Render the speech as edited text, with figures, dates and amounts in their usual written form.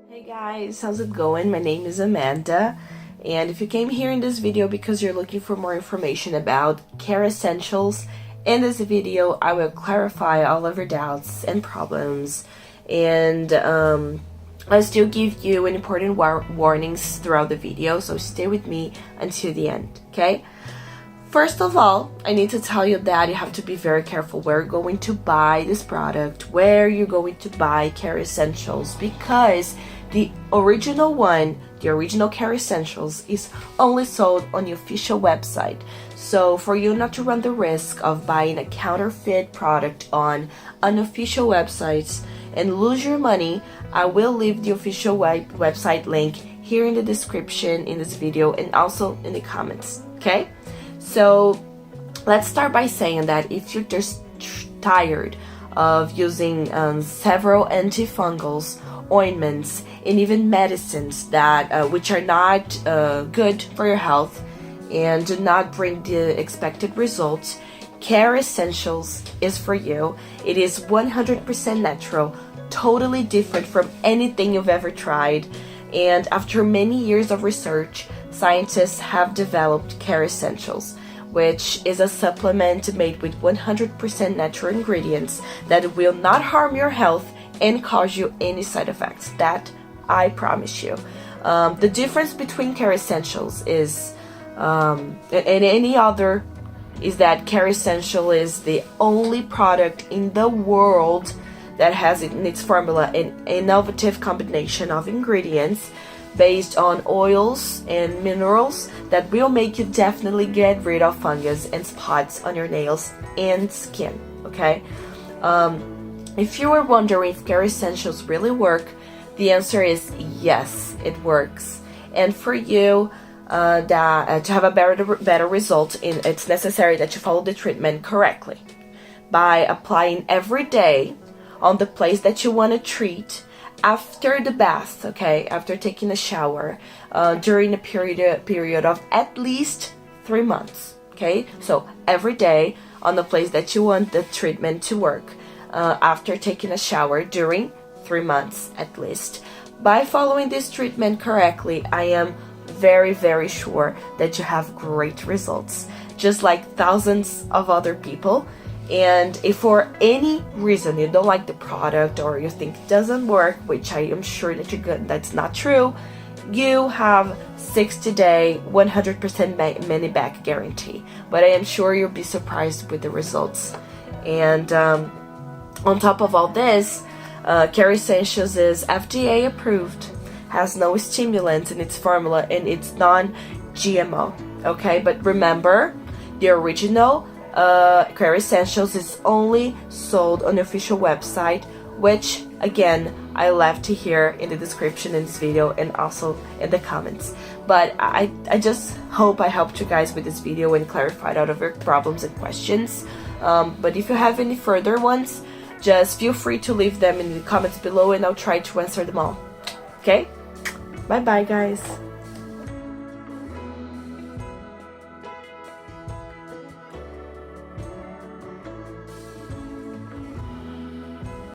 Hey guys, how's it going? My name is Amanda, and if you came here in this video because you're looking for more information about Kerassentials, in this video I will clarify all of your doubts and problems, and I'll still give you an important warnings throughout the video, so stay with me until the end, okay? First of all, I need to tell you that you have to be very careful where you're going to buy this product, where you're going to buy Kerassentials, because the original one, the original Kerassentials, is only sold on the official website. So for you not to run the risk of buying a counterfeit product on unofficial websites and lose your money, I will leave the official website link here in the description in this video and also in the comments, okay? So let's start by saying that if you're just tired of using several antifungals, ointments, and even medicines that which are not good for your health and do not bring the expected results, Kerassentials is for you. It is 100% natural, totally different from anything you've ever tried, and after many years of research, scientists have developed Kerassentials, which is a supplement made with 100% natural ingredients that will not harm your health and cause you any side effects. That I promise you. The difference between Kerassentials is and any other is that Kerassential is the only product in the world that has in its formula an innovative combination of ingredients based on oils and minerals that will make you definitely get rid of fungus and spots on your nails and skin, okay? If you were wondering if Kerassentials really work, the answer is yes, it works. And for you to have a better result, it's necessary that you follow the treatment correctly by applying every day on the place that you want to treat after the bath, okay, after taking a shower, during a period of at least 3 months, okay? So every day on the place that you want the treatment to work, after taking a shower during 3 months at least. By following this treatment correctly, I am very, very sure that you have great results, just like thousands of other people. And if for any reason you don't like the product or you think it doesn't work, which I am sure that that's not true, you have 60-day 100% money back guarantee. But I am sure you'll be surprised with the results. And on top of all this, Kerassentials is FDA approved, has no stimulants in its formula, and it's non-GMO, okay? But remember, the original Kerassentials is only sold on the official website, which again I left here in the description in this video and also in the comments. But I just hope I helped you guys with this video and clarified all of your problems and questions. But if you have any further ones, just feel free to leave them in the comments below and I'll try to answer them all. Okay? Bye bye guys.